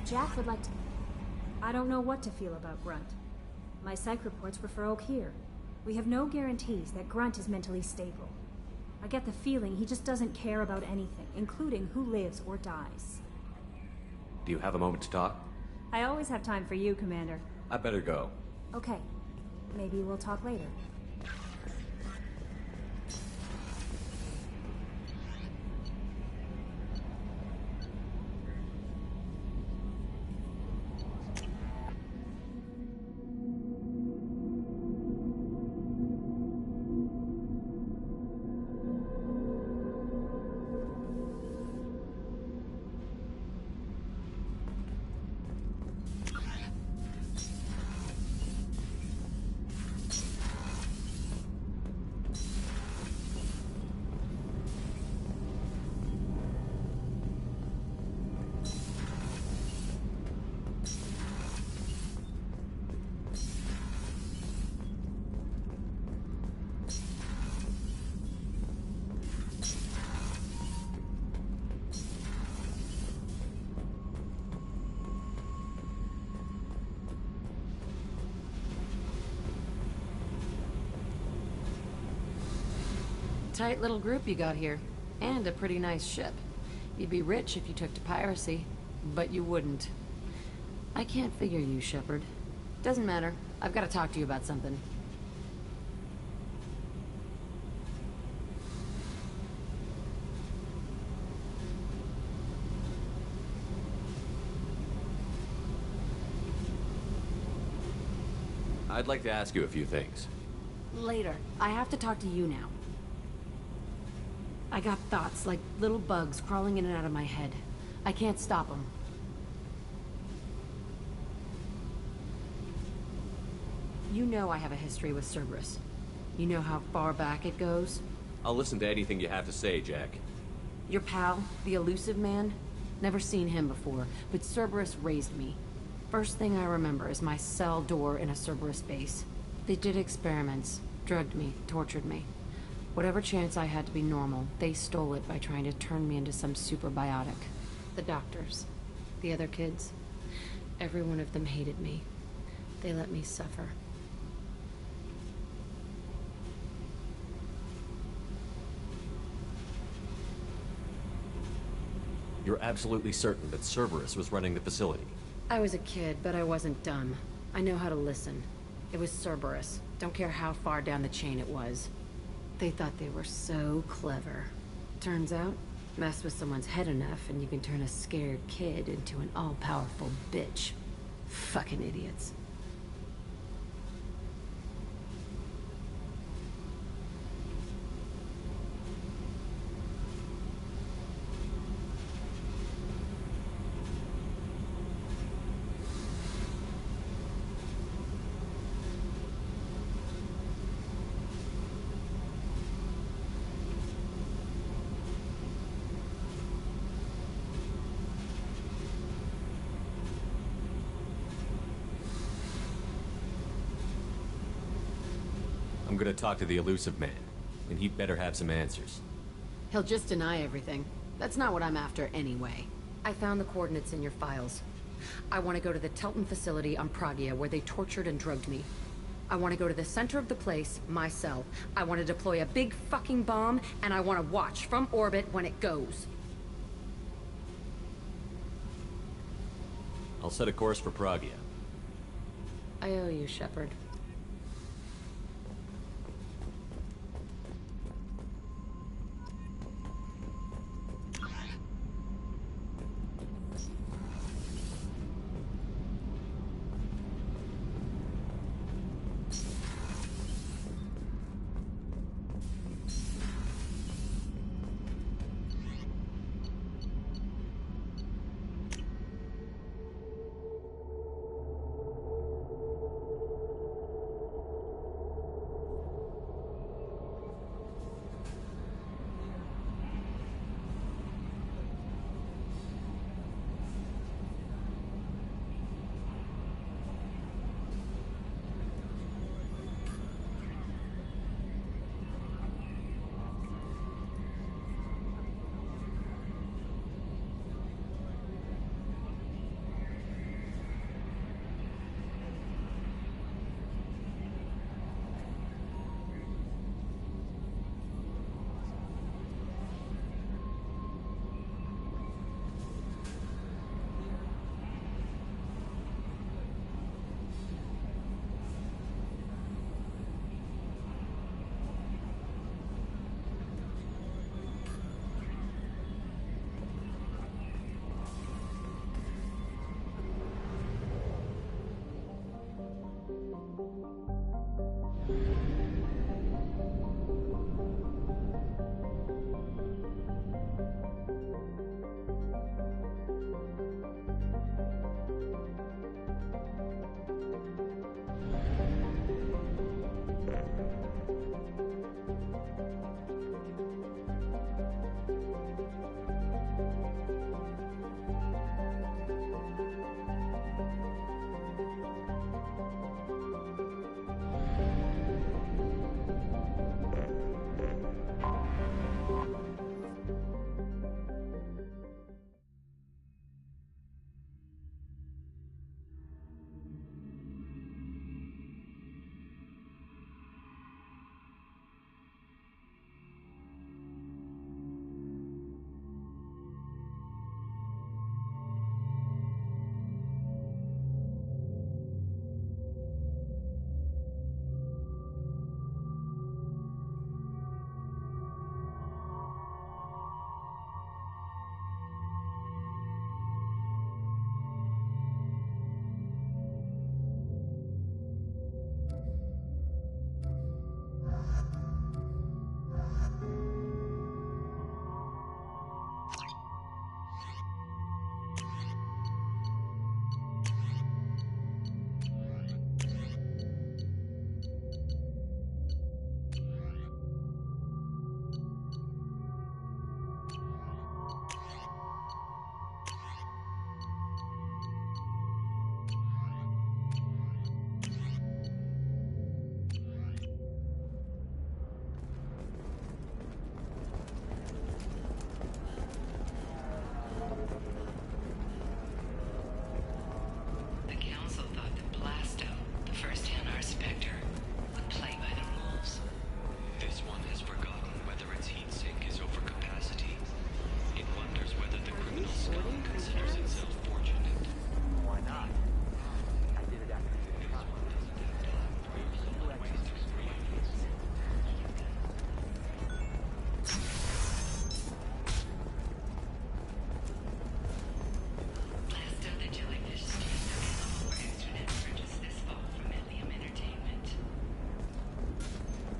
Jack would like to... I don't know what to feel about Grunt. My psych reports refer Oak here. We have no guarantees that Grunt is mentally stable. I get the feeling he just doesn't care about anything, including who lives or dies. Do you have a moment to talk? I always have time for you, Commander. I better go. Okay. Maybe we'll talk later. Tight little group you got here. And a pretty nice ship. You'd be rich if you took to piracy, but you wouldn't. I can't figure you, Shepard. Doesn't matter. I've got to talk to you about something. I'd like to ask you a few things. Later. I have to talk to you now. I got thoughts like little bugs crawling in and out of my head. I can't stop them. You know I have a history with Cerberus. You know how far back it goes? I'll listen to anything you have to say, Jack. Your pal, the elusive man? Never seen him before, but Cerberus raised me. First thing I remember is my cell door in a Cerberus base. They did experiments, drugged me, tortured me. Whatever chance I had to be normal, they stole it by trying to turn me into some superbiotic. The doctors, the other kids, every one of them hated me. They let me suffer. You're absolutely certain that Cerberus was running the facility? I was a kid, but I wasn't dumb. I know how to listen. It was Cerberus. Don't care how far down the chain it was. They thought they were so clever. Turns out, mess with someone's head enough and you can turn a scared kid into an all-powerful bitch. Fucking idiots. I'm gonna talk to the elusive man, and he'd better have some answers. He'll just deny everything. That's not what I'm after anyway. I found the coordinates in your files. I want to go to the Telton facility on Pragia where they tortured and drugged me. I want to go to the center of the place, myself. I want to deploy a big fucking bomb, and I want to watch from orbit when it goes. I'll set a course for Pragia. I owe you, Shepard.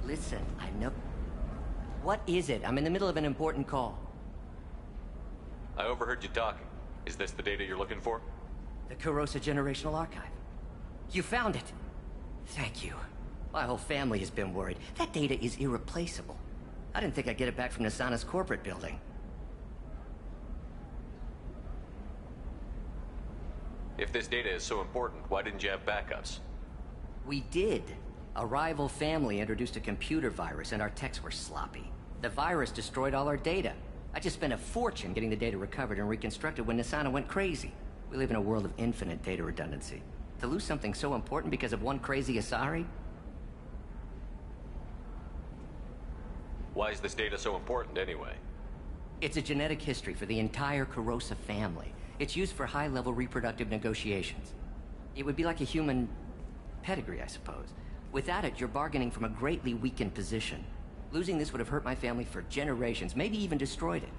Listen, I know... What is it? I'm in the middle of an important call. I overheard you talking. Is this the data you're looking for? The Kurosa Generational Archive. You found it! Thank you. My whole family has been worried. That data is irreplaceable. I didn't think I'd get it back from Nasana's corporate building. If this data is so important, why didn't you have backups? We did. A rival family introduced a computer virus and our techs were sloppy. The virus destroyed all our data. I just spent a fortune getting the data recovered and reconstructed when Nasana went crazy. We live in a world of infinite data redundancy. To lose something so important because of one crazy Asari? Why is this data so important anyway? It's a genetic history for the entire Corrosa family. It's used for high-level reproductive negotiations. It would be like a human pedigree, I suppose. Without it, you're bargaining from a greatly weakened position. Losing this would have hurt my family for generations, maybe even destroyed it.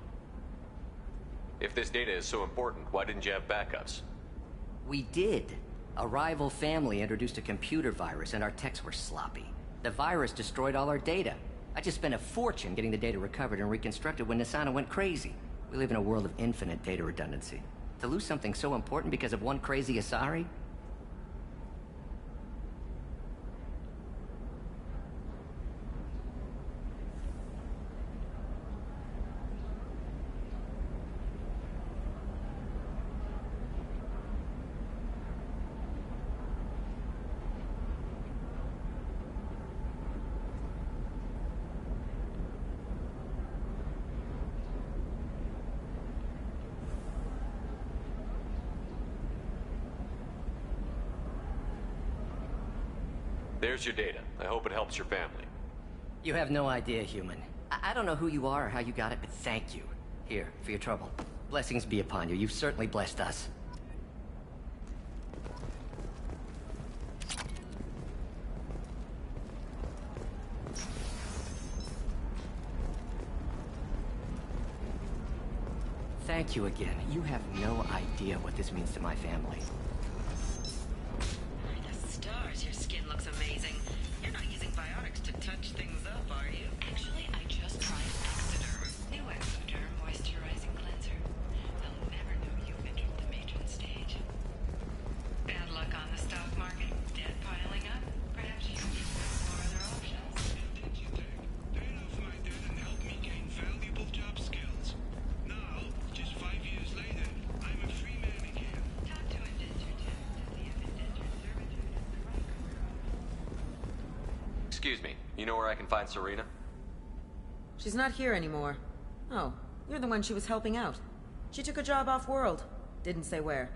If this data is so important, why didn't you have backups? We did. A rival family introduced a computer virus, and our techs were sloppy. The virus destroyed all our data. I just spent a fortune getting the data recovered and reconstructed when Nisana went crazy. We live in a world of infinite data redundancy. To lose something so important because of one crazy Asari? There's your data. I hope it helps your family. You have no idea, human. I don't know who you are or how you got it, but thank you. Here, for your trouble. Blessings be upon you. You've certainly blessed us. Thank you again. You have no idea what this means to my family. The stars, your skin looks amazing. You're not using biotics to touch things up, are you? Actually, I just tried Exoderm. New Exoderm moisturizing cleanser. They'll never know you've entered the matron stage. Bad luck on the stock market. Debt piling up. Perhaps you should explore other options. Paid off my debt and helped me gain valuable job skills. Now, just 5 years later, I'm a free man again. Talk to indentured tenant to see if indentured servitude is the right career option. Excuse me, you know where I can find Serena? She's not here anymore. Oh, you're the one she was helping out. She took a job off-world. Didn't say where.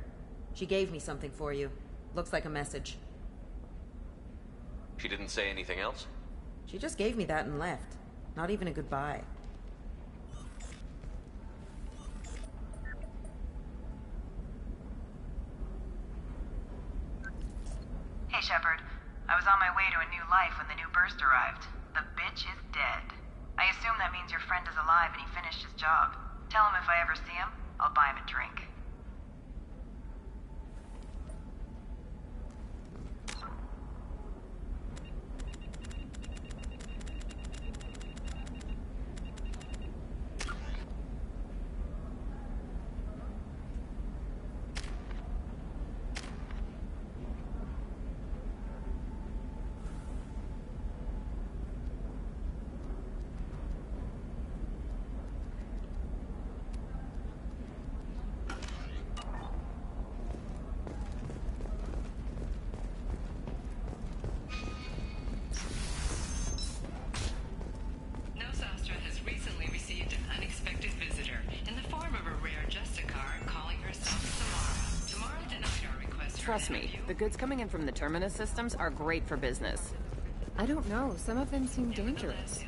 She gave me something for you. Looks like a message. She didn't say anything else? She just gave me that and left. Not even a goodbye. Hey, Shepard. I was on my way to a new life when the new burst arrived. The bitch is dead. I assume that means your friend is alive and he finished his job. Tell him if I ever see him, I'll buy him a drink. Nosastra has recently received an unexpected visitor in the form of a rare Justicar calling herself Samara. Samara denied our request. for Trust an me, interview. the goods coming in from the Terminus systems are great for business. I don't know. Some of them seem dangerous.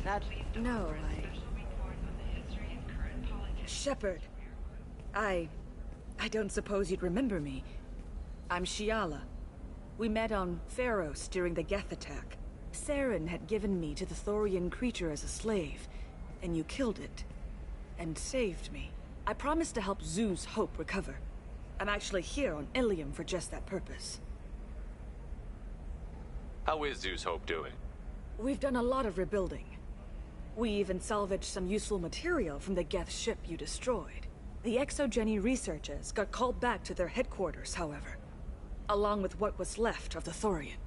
That... No, Shepard. I don't suppose you'd remember me. I'm Shiala. We met on Pharos during the Geth attack. Saren had given me to the Thorian creature as a slave, and you killed it. And saved me. I promised to help Zeus Hope recover. I'm actually here on Ilium for just that purpose. How is Zeus Hope doing? We've done a lot of rebuilding. We even salvaged some useful material from the Geth ship you destroyed. The Exogeny researchers got called back to their headquarters, however, along with what was left of the Thorian.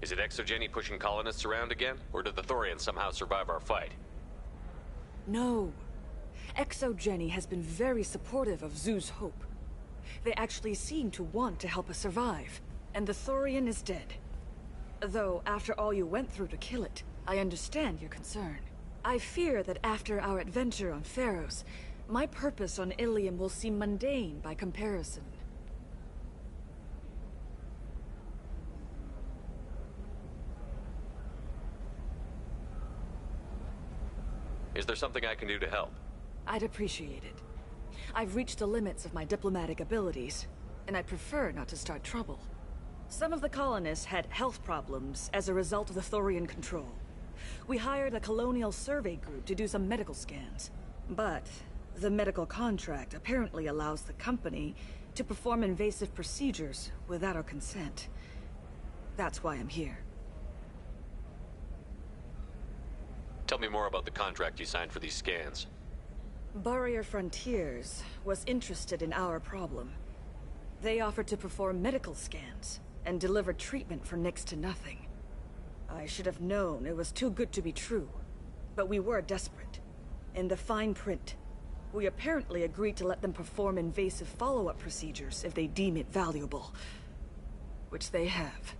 Is it Exogeny pushing colonists around again? Or did the Thorians somehow survive our fight? No. Exogeny has been very supportive of Zeus Hope. They actually seem to want to help us survive, and the Thorian is dead. Though, after all you went through to kill it, I understand your concern. I fear that after our adventure on Pharos, my purpose on Ilium will seem mundane by comparison. Is there something I can do to help? I'd appreciate it. I've reached the limits of my diplomatic abilities, and I'd prefer not to start trouble. Some of the colonists had health problems as a result of the Thorian control. We hired a colonial survey group to do some medical scans. But the medical contract apparently allows the company to perform invasive procedures without our consent. That's why I'm here. Tell me more about the contract you signed for these scans. Barrier Frontiers was interested in our problem. They offered to perform medical scans and deliver treatment for next to nothing. I should have known it was too good to be true, but we were desperate. In the fine print, we apparently agreed to let them perform invasive follow-up procedures if they deem it valuable. Which they have.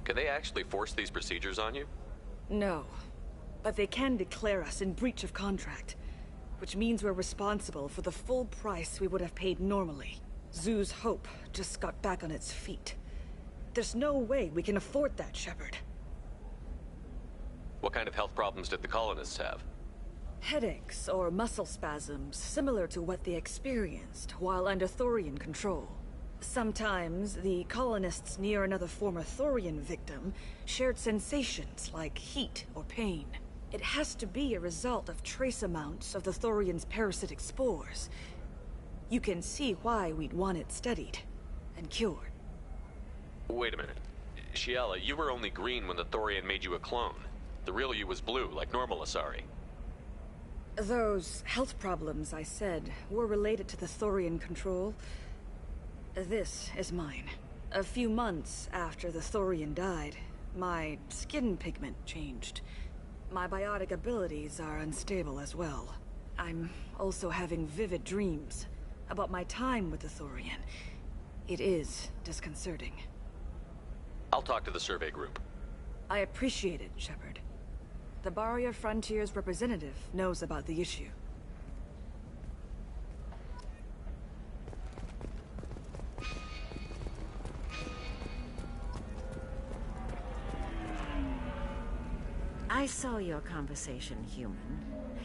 Can they actually force these procedures on you? No, but they can declare us in breach of contract, which means we're responsible for the full price we would have paid normally. Zoo's Hope just got back on its feet. There's no way we can afford that, Shepard. What kind of health problems did the colonists have? Headaches or muscle spasms similar to what they experienced while under Thorian control. Sometimes, the colonists near another former Thorian victim shared sensations like heat or pain. It has to be a result of trace amounts of the Thorian's parasitic spores. You can see why we'd want it studied and cured. Wait a minute. Shiala, you were only green when the Thorian made you a clone. The real you was blue, like normal Asari. Those health problems I said were related to the Thorian control. This is mine. A few months after the Thorian died, my skin pigment changed. My biotic abilities are unstable as well. I'm also having vivid dreams about my time with the Thorian. It is disconcerting. I'll talk to the survey group. I appreciate it, Shepard. The Barrier Frontiers representative knows about the issue. I saw your conversation, human.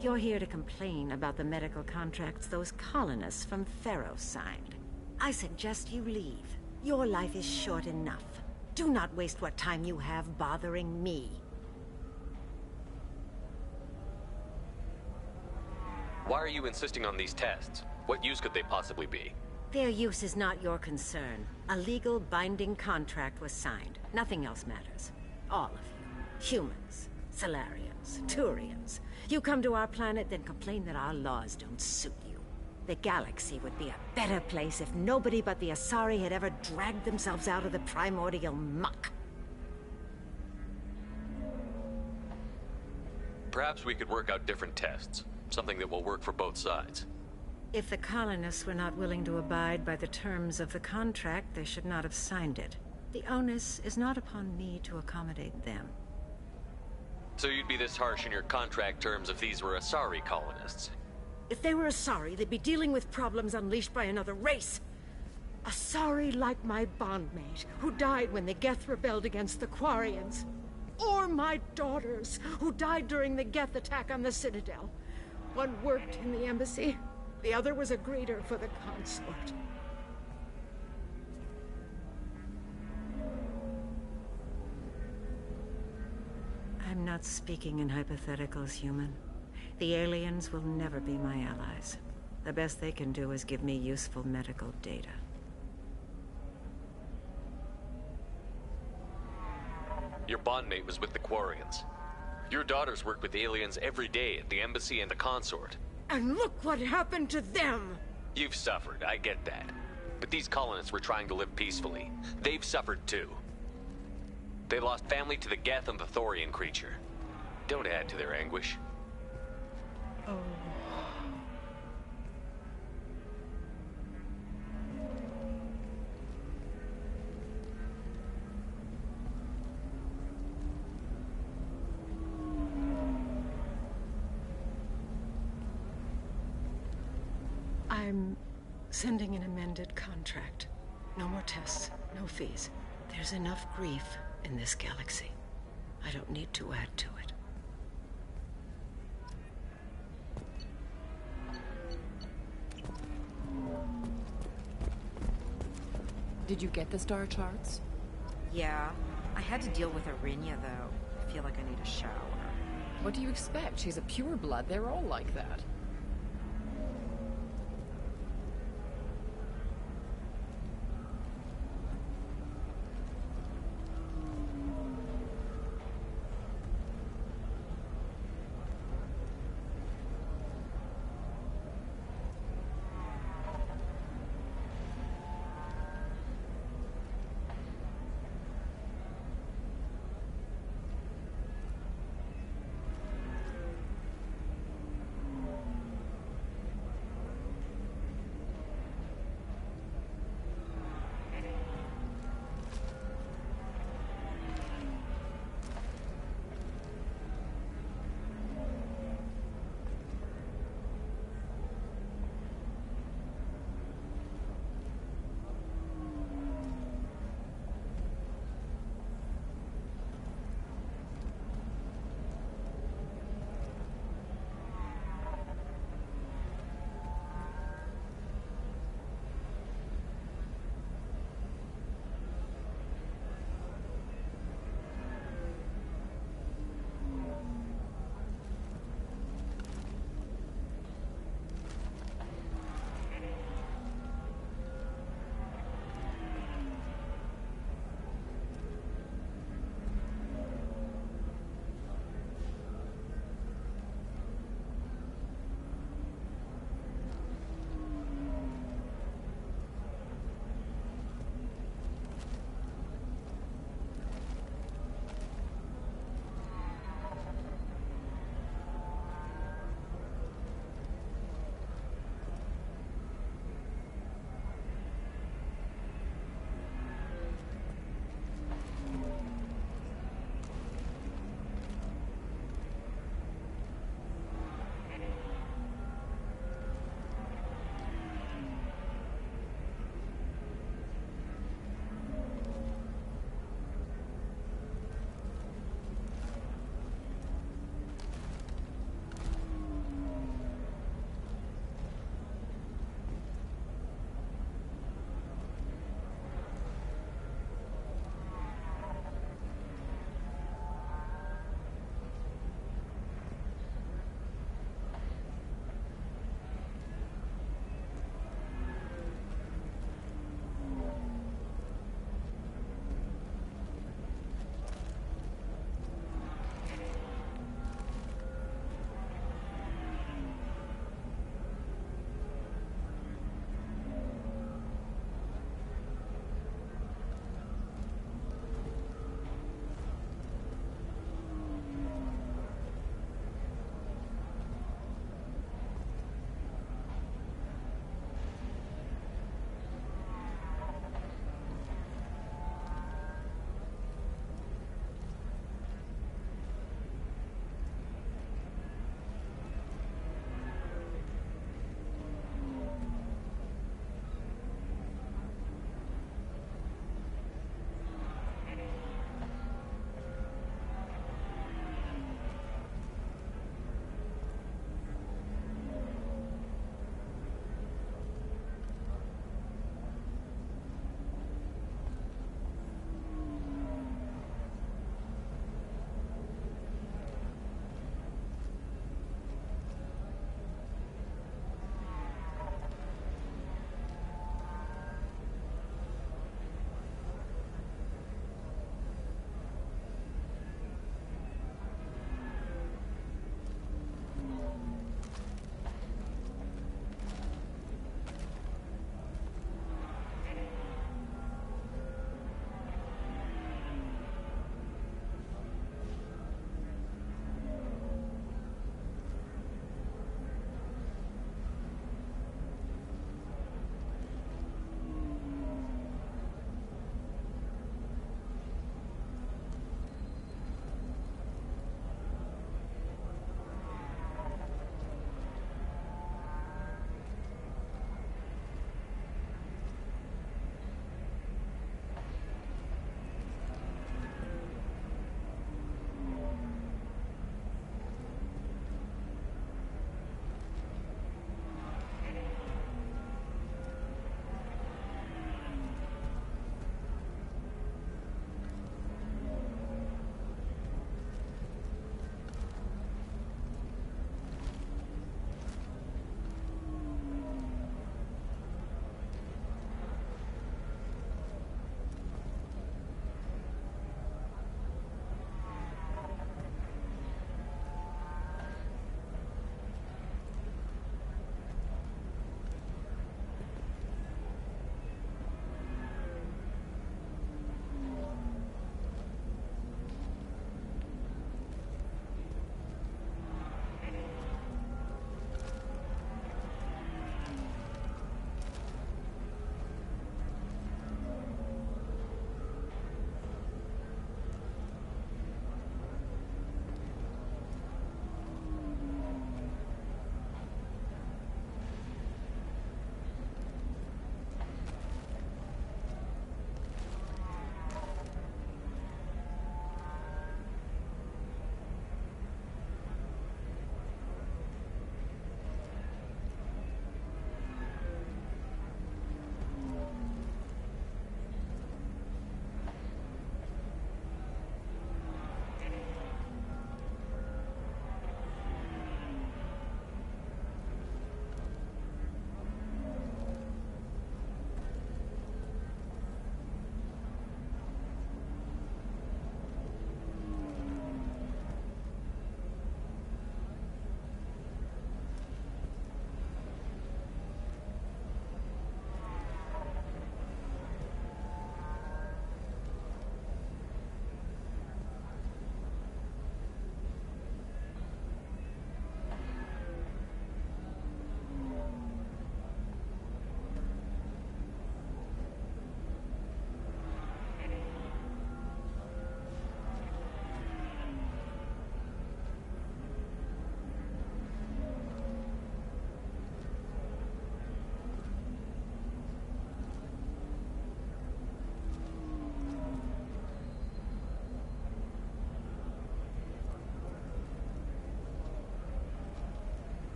You're here to complain about the medical contracts those colonists from Pharaoh signed. I suggest you leave. Your life is short enough. Do not waste what time you have bothering me. Why are you insisting on these tests? What use could they possibly be? Their use is not your concern. A legal, binding contract was signed. Nothing else matters. All of you. Humans, Solarians, Turians. You come to our planet, then complain that our laws don't suit you. The galaxy would be a better place if nobody but the Asari had ever dragged themselves out of the primordial muck. Perhaps we could work out different tests. Something that will work for both sides. If the colonists were not willing to abide by the terms of the contract, they should not have signed it. The onus is not upon me to accommodate them. So you'd be this harsh in your contract terms if these were Asari colonists? If they were Asari, they'd be dealing with problems unleashed by another race. Asari like my bondmate, who died when the Geth rebelled against the Quarians. Or my daughters, who died during the Geth attack on the Citadel. One worked in the embassy, the other was a greeter for the consort. I'm not speaking in hypotheticals, human. The aliens will never be my allies. The best they can do is give me useful medical data. Your bondmate was with the Quarians. Your daughters work with aliens every day at the embassy and the consort. And look what happened to them! You've suffered, I get that. But these colonists were trying to live peacefully. They've suffered too. They lost family to the Geth and the Thorian creature. Don't add to their anguish. Oh. I'm sending an amended contract. No more tests, no fees. There's enough grief in this galaxy. I don't need to add to it. Did you get the star charts? Yeah. I had to deal with Arinya, though. I feel like I need a shower. What do you expect? She's a pureblood. They're all like that.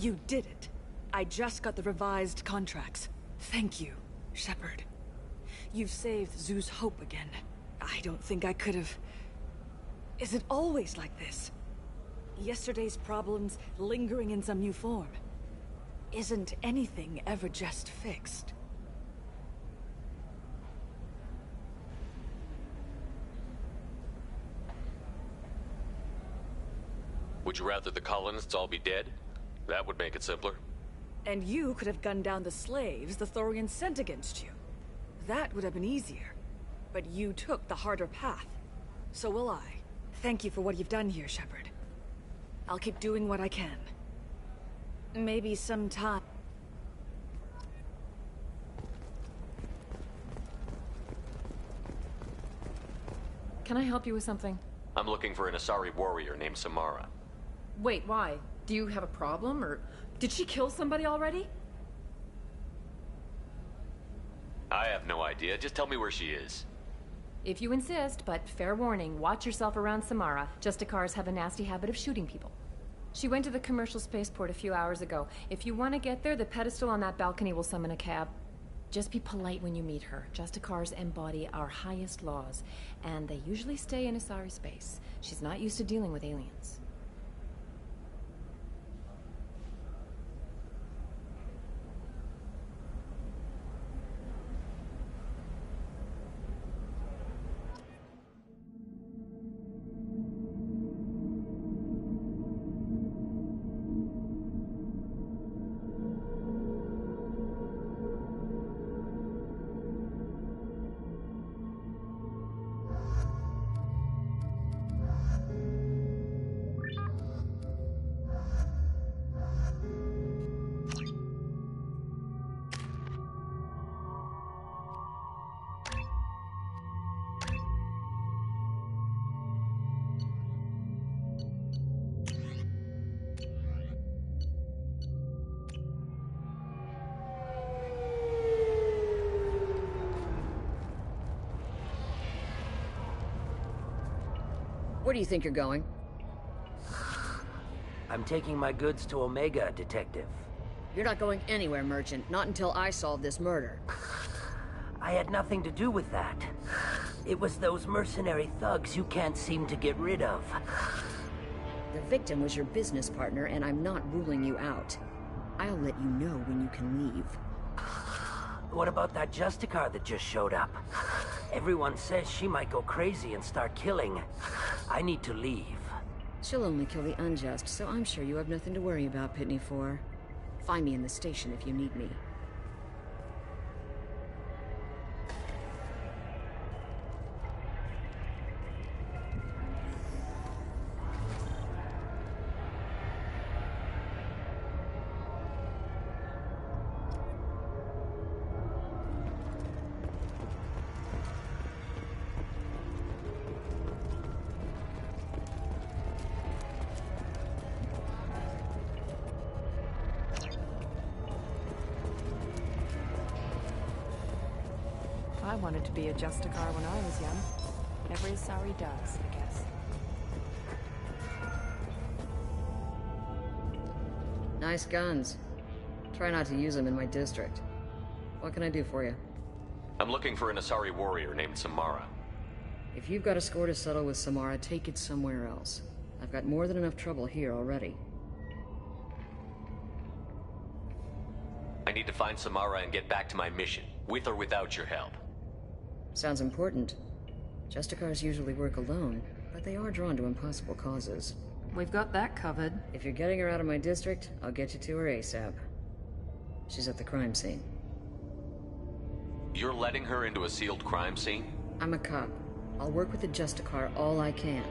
You did it. I just got the revised contracts. Thank you, Shepard. You've saved Zoo's hope again. I don't think I could have... Is it always like this? Yesterday's problems lingering in some new form. Isn't anything ever just fixed? Would you rather the colonists all be dead? That would make it simpler. And you could have gunned down the slaves the Thorians sent against you. That would have been easier. But you took the harder path. So will I. Thank you for what you've done here, Shepard. I'll keep doing what I can. Maybe sometime... Can I help you with something? I'm looking for an Asari warrior named Samara. Wait, why? Do you have a problem, or did she kill somebody already? I have no idea. Just tell me where she is. If you insist, but fair warning, watch yourself around Samara. Justicars have a nasty habit of shooting people. She went to the commercial spaceport a few hours ago. If you want to get there, the pedestal on that balcony will summon a cab. Just be polite when you meet her. Justicars embody our highest laws, and they usually stay in Asari space. She's not used to dealing with aliens. Where do you think you're going? I'm taking my goods to Omega, Detective. You're not going anywhere, Merchant. Not until I solve this murder. I had nothing to do with that. It was those mercenary thugs you can't seem to get rid of. The victim was your business partner, and I'm not ruling you out. I'll let you know when you can leave. What about that Justicar that just showed up? Everyone says she might go crazy and start killing. I need to leave. She'll only kill the unjust, so I'm sure you have nothing to worry about, Pitney 4. Find me in the station if you need me. I wanted to be a Justicar when I was young. Every Asari does, I guess. Nice guns. Try not to use them in my district. What can I do for you? I'm looking for an Asari warrior named Samara. If you've got a score to settle with Samara, take it somewhere else. I've got more than enough trouble here already. I need to find Samara and get back to my mission, with or without your help. Sounds important. Justicars usually work alone, but they are drawn to impossible causes. We've got that covered. If you're getting her out of my district, I'll get you to her ASAP. She's at the crime scene. You're letting her into a sealed crime scene? I'm a cop. I'll work with the Justicar all I can.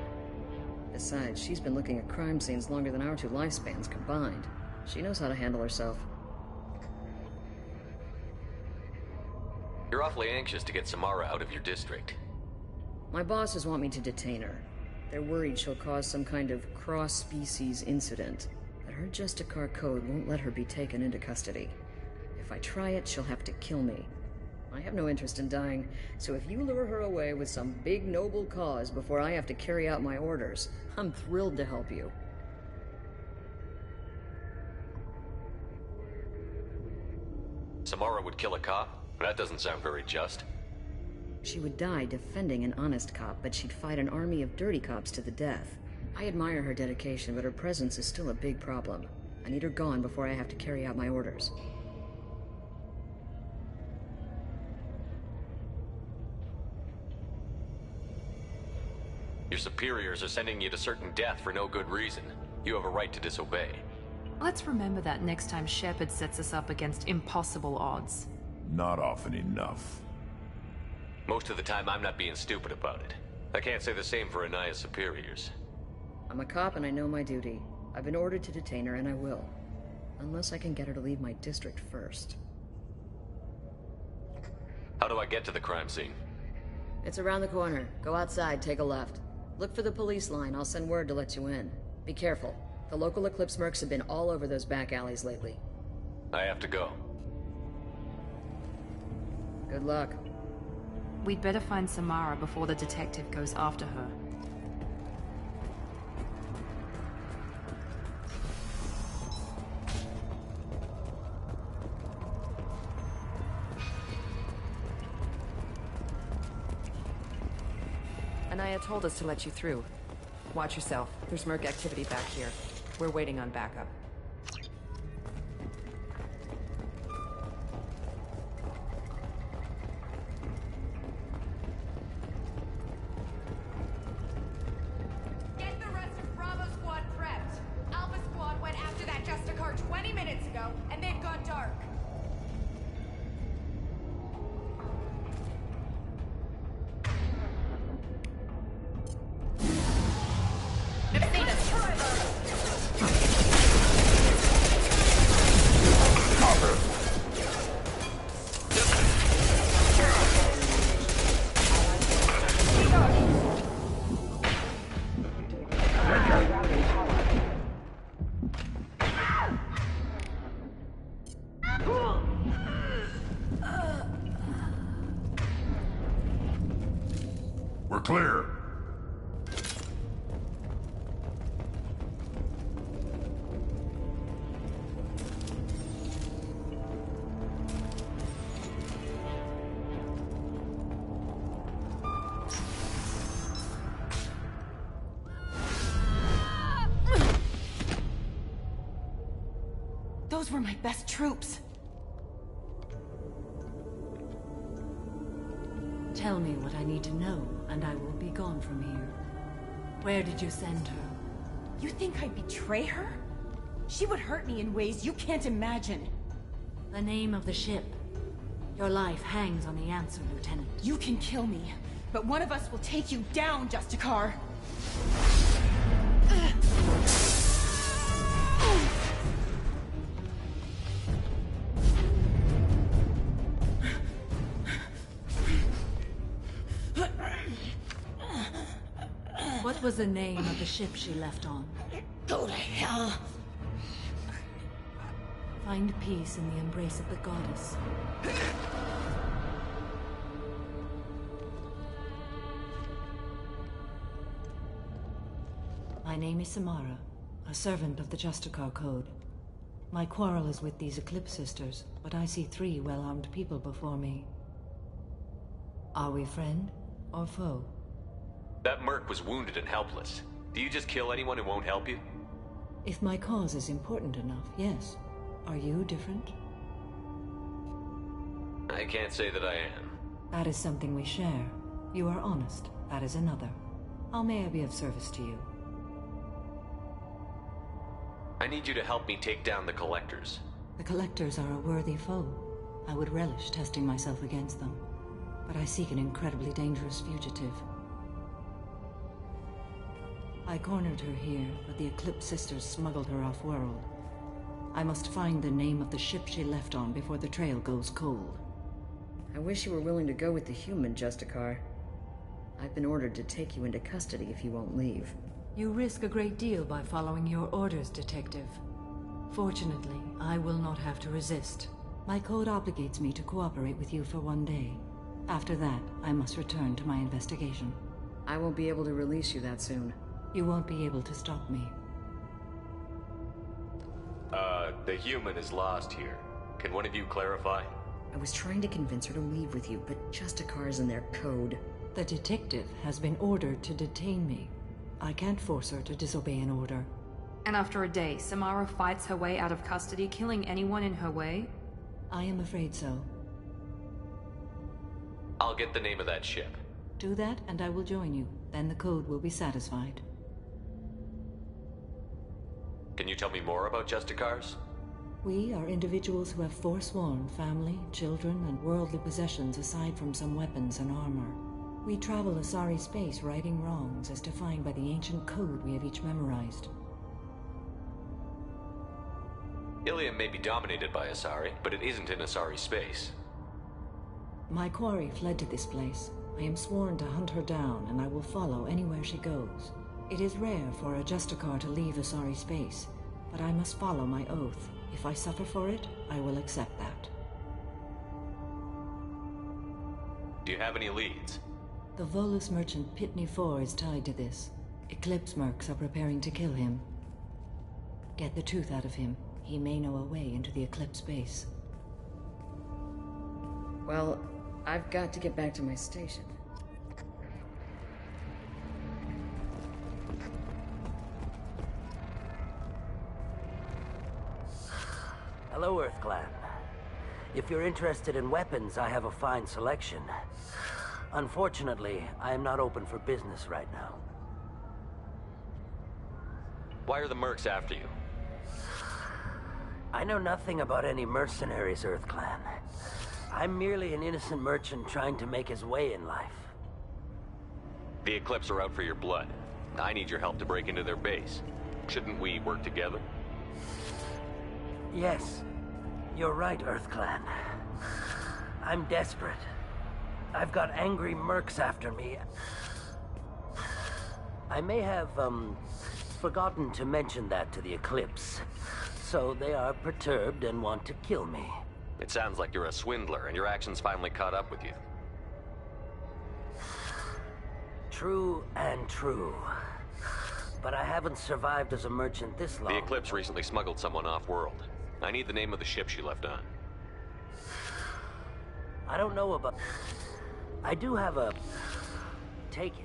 Besides, she's been looking at crime scenes longer than our two lifespans combined. She knows how to handle herself. You're awfully anxious to get Samara out of your district. My bosses want me to detain her. They're worried she'll cause some kind of cross-species incident, that her Justicar code won't let her be taken into custody. If I try it, she'll have to kill me. I have no interest in dying, so if you lure her away with some big noble cause before I have to carry out my orders, I'm thrilled to help you. would kill a cop? That doesn't sound very just. She would die defending an honest cop, but she'd fight an army of dirty cops to the death. I admire her dedication, but her presence is still a big problem. I need her gone before I have to carry out my orders. Your superiors are sending you to certain death for no good reason. You have a right to disobey. Let's remember that next time Shepard sets us up against impossible odds. Not often enough. Most of the time, I'm not being stupid about it. I can't say the same for Anaya's superiors. I'm a cop and I know my duty. I've been ordered to detain her and I will. Unless I can get her to leave my district first. How do I get to the crime scene? It's around the corner. Go outside, take a left. Look for the police line. I'll send word to let you in. Be careful. The local Eclipse mercs have been all over those back alleys lately. I have to go. Good luck. We'd better find Samara before the detective goes after her. Anaya told us to let you through. Watch yourself. There's merc activity back here. We're waiting on backup. Get the rest of Bravo Squad prepped. Alpha Squad went after that Justicar 20 minutes ago, and they've gone dark. We're clear. Those were my best troops. Tell me what I need to know, and I will be gone from here. Where did you send her? You think I'd betray her? She would hurt me in ways you can't imagine. The name of the ship. Your life hangs on the answer, Lieutenant. You can kill me, but one of us will take you down, Justicar. What was the name of the ship she left on? Go to hell. Find peace in the embrace of the goddess. My name is Samara, a servant of the Justicar Code. My quarrel is with these Eclipse sisters, but I see 3 well-armed people before me. Are we friend or foe? That merc was wounded and helpless. Do you just kill anyone who won't help you? If my cause is important enough, yes. Are you different? I can't say that I am. That is something we share. You are honest. That is another. How may I be of service to you? I need you to help me take down the Collectors. The Collectors are a worthy foe. I would relish testing myself against them. But I seek an incredibly dangerous fugitive. I cornered her here, but the Eclipse sisters smuggled her off-world. I must find the name of the ship she left on before the trail goes cold. I wish you were willing to go with the human, Justicar. I've been ordered to take you into custody if you won't leave. You risk a great deal by following your orders, Detective. Fortunately, I will not have to resist. My code obligates me to cooperate with you for 1 day. After that, I must return to my investigation. I won't be able to release you that soon. You won't be able to stop me. The human is lost here. Can one of you clarify? I was trying to convince her to leave with you, but Justicar's in their code. The detective has been ordered to detain me. I can't force her to disobey an order. And after a day, Samara fights her way out of custody, killing anyone in her way? I am afraid so. I'll get the name of that ship. Do that, and I will join you. Then the code will be satisfied. Can you tell me more about Justicars? We are individuals who have forsworn family, children, and worldly possessions aside from some weapons and armor. We travel Asari space righting wrongs as defined by the ancient code we have each memorized. Ilium may be dominated by Asari, but it isn't in Asari space. My quarry fled to this place. I am sworn to hunt her down, and I will follow anywhere she goes. It is rare for a Justicar to leave Asari space, but I must follow my oath. If I suffer for it, I will accept that. Do you have any leads? The Volus merchant Pitney 4 is tied to this. Eclipse mercs are preparing to kill him. Get the truth out of him. He may know a way into the Eclipse base. Well, I've got to get back to my station. Hello, Earth Clan. If you're interested in weapons, I have a fine selection. Unfortunately, I am not open for business right now. Why are the mercs after you? I know nothing about any mercenaries, Earth Clan. I'm merely an innocent merchant trying to make his way in life. The Eclipse are out for your blood. I need your help to break into their base. Shouldn't we work together? Yes, you're right, Earth Clan. I'm desperate. I've got angry mercs after me. I may have, forgotten to mention that to the Eclipse. So they are perturbed and want to kill me. It sounds like you're a swindler, and your actions finally caught up with you. True and true. But I haven't survived as a merchant this long. The Eclipse recently smuggled someone off-world. I need the name of the ship she left on. I don't know about... I do have a... Take it.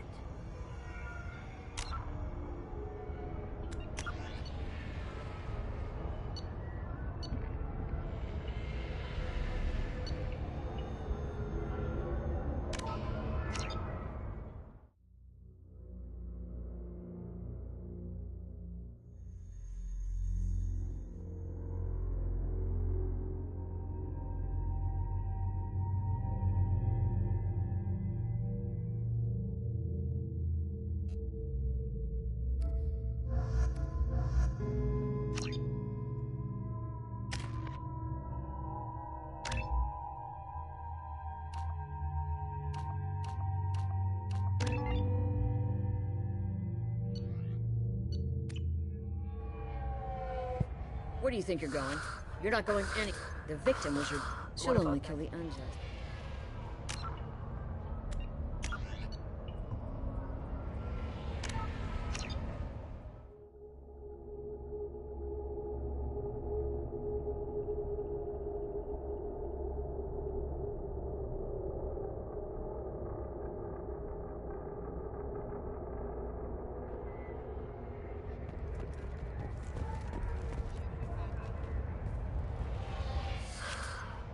Where do you think you're going? You're not going any... The victim was your... She'll only kill the unjust.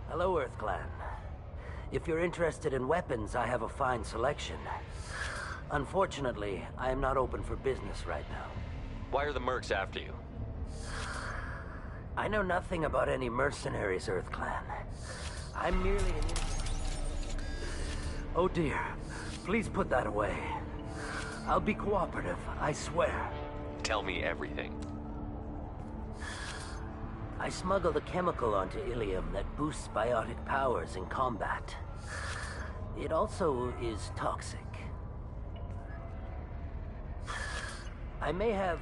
Hello, Earth Clan. If you're interested in weapons, I have a fine selection. Unfortunately, I am not open for business right now. Why are the mercs after you? I know nothing about any mercenaries, Earth Clan. I'm merely an... Oh dear. Please put that away. I'll be cooperative, I swear. Tell me everything. I smuggled a chemical onto Ilium that boosts biotic powers in combat. It also is toxic. I may have,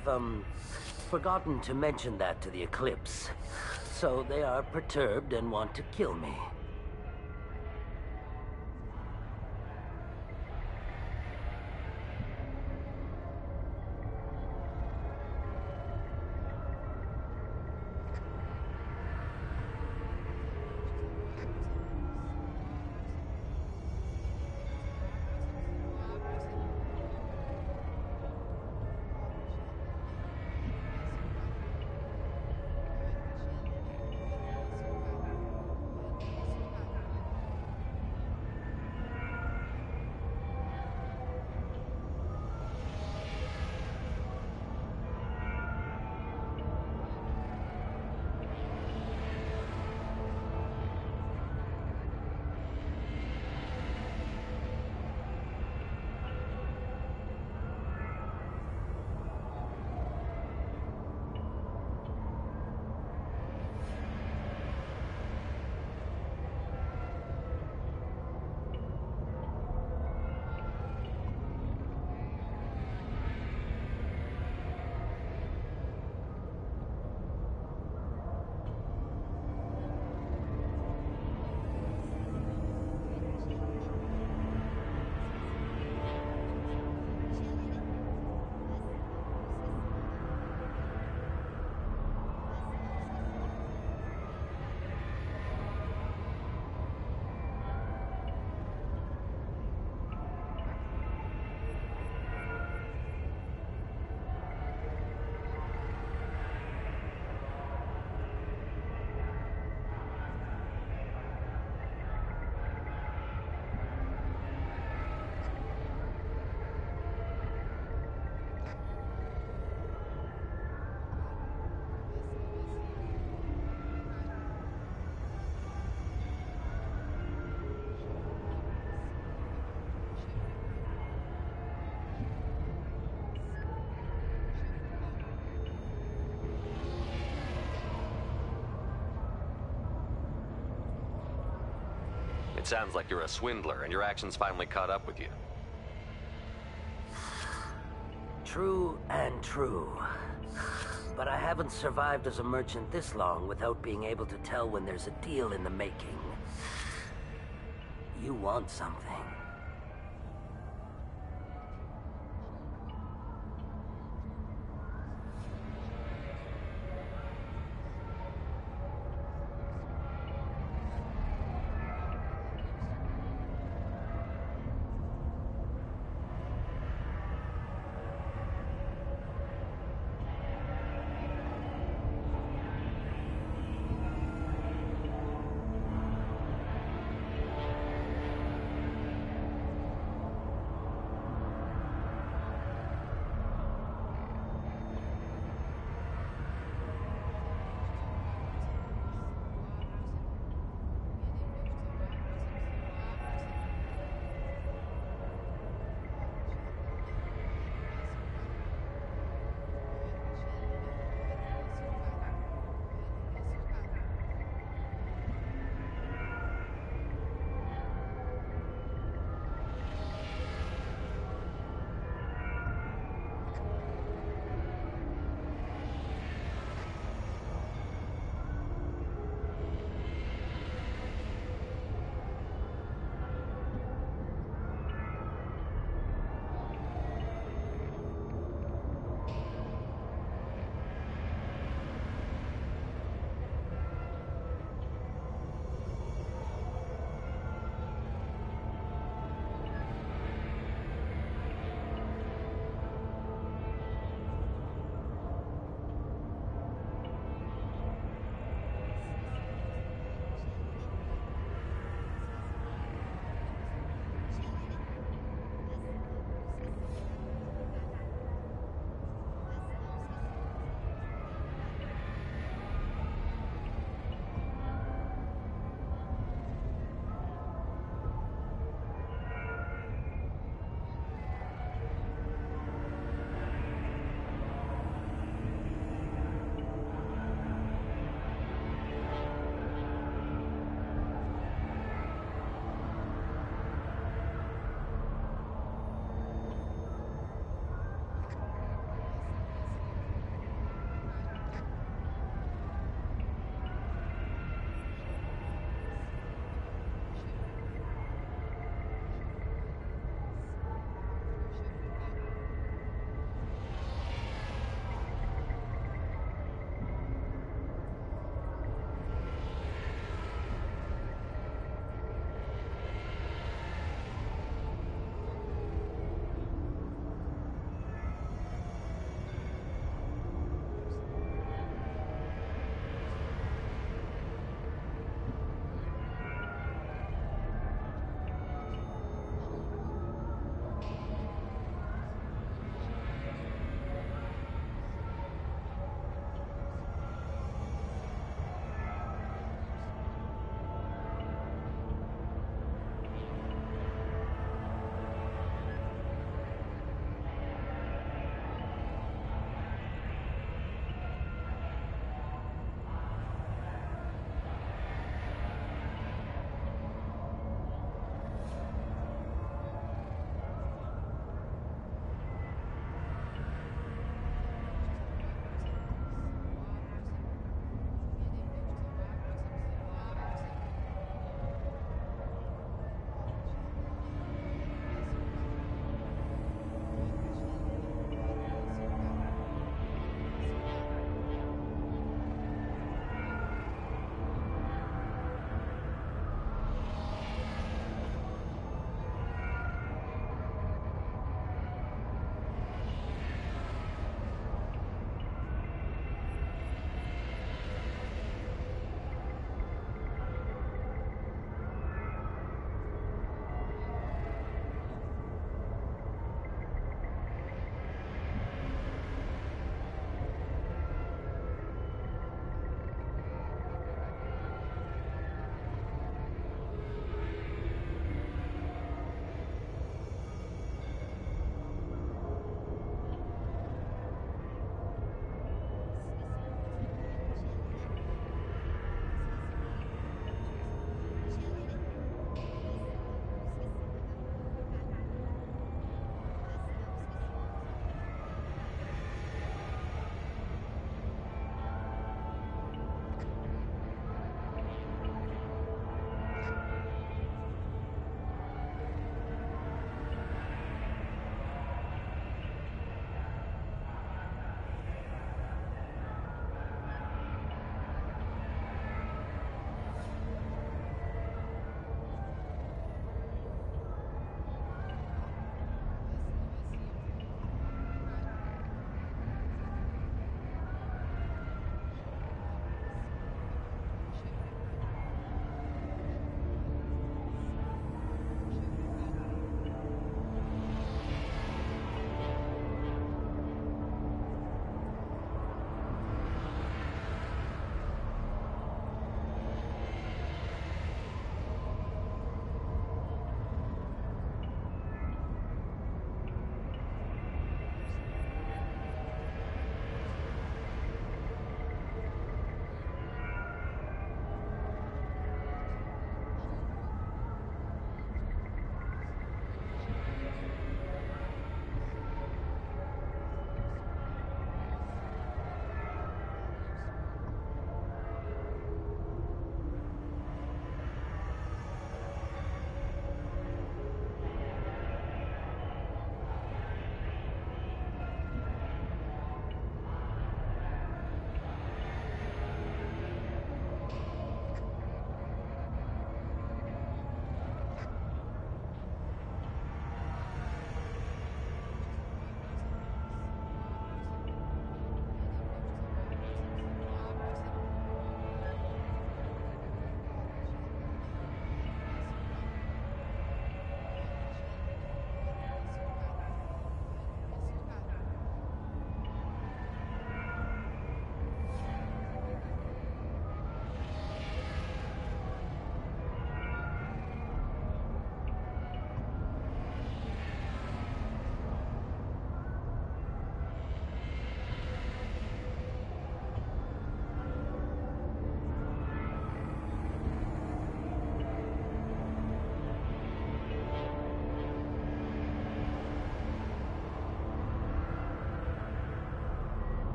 forgotten to mention that to the Eclipse. So they are perturbed and want to kill me. It sounds like you're a swindler, and your actions finally caught up with you. True and true. But I haven't survived as a merchant this long without being able to tell when there's a deal in the making. You want something.